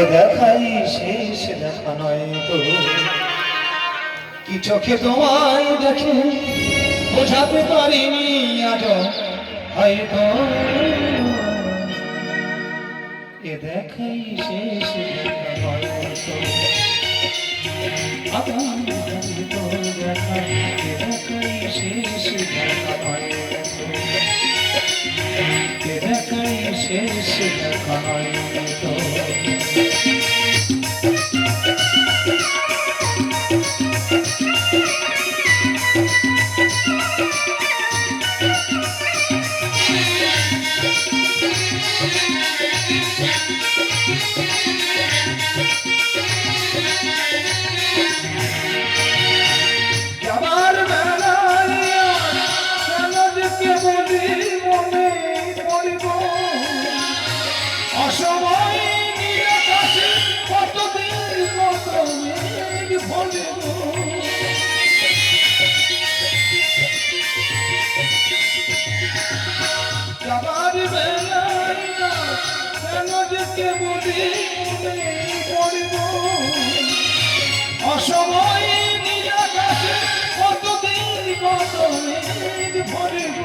এ দেখাই শেষ দেখা নয় তো, কি চোখে তোমায় দেখে বোঝাতে পারিনি আজ হয়তো, এ দেখাই শেষ দেখা নয় তো, আবার হয়তো দেখা, এ দেখাই শেষ দেখা নয় তো, এ দেখাই শেষ দেখা নয় তো। যাবার বেলায় কেন যে কেবলি মনে পড়িব, অসময় নিরাকাশে কতদিন কত মেঘ ভরিব। যাবার বেলায় কেন যে কেবলি মনে পড়িব, অসময় নিরাকাশে কতদিন কত মেঘ ভরিব।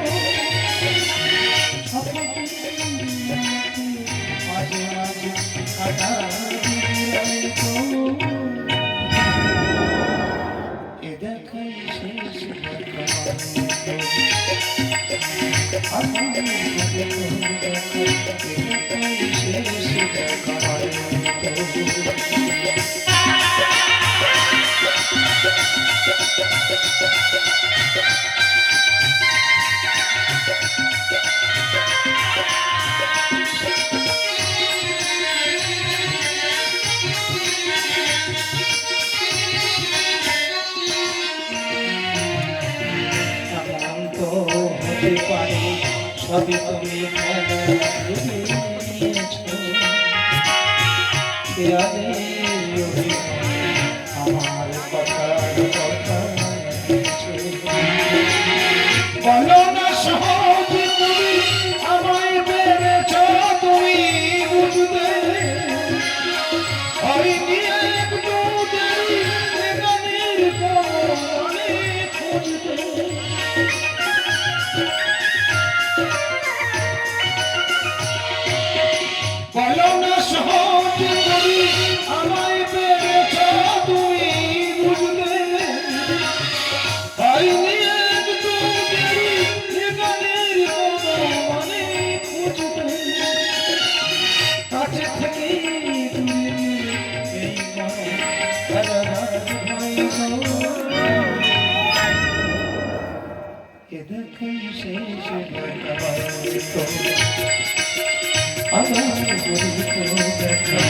মাঝে মাঝে কাটা এ দেখাই শেষ দেখা, শেষ দেখা পারি সবই তুমি আমার কথার কথা বলো না সহজ তুমি আমায় পেরেছ তুমি বুঝতে, হয়নি একটু দেরি গানের পরে খুঁজতে। বলো না সহজ তুমি আমায় পেরেছ তুমি বুঝতে, হয়নি একটু দেরি গানের মনে খুঁজতে। কাছে থেকে দূরে এই এ দেখাই শেষ দেখা, আবার দেখা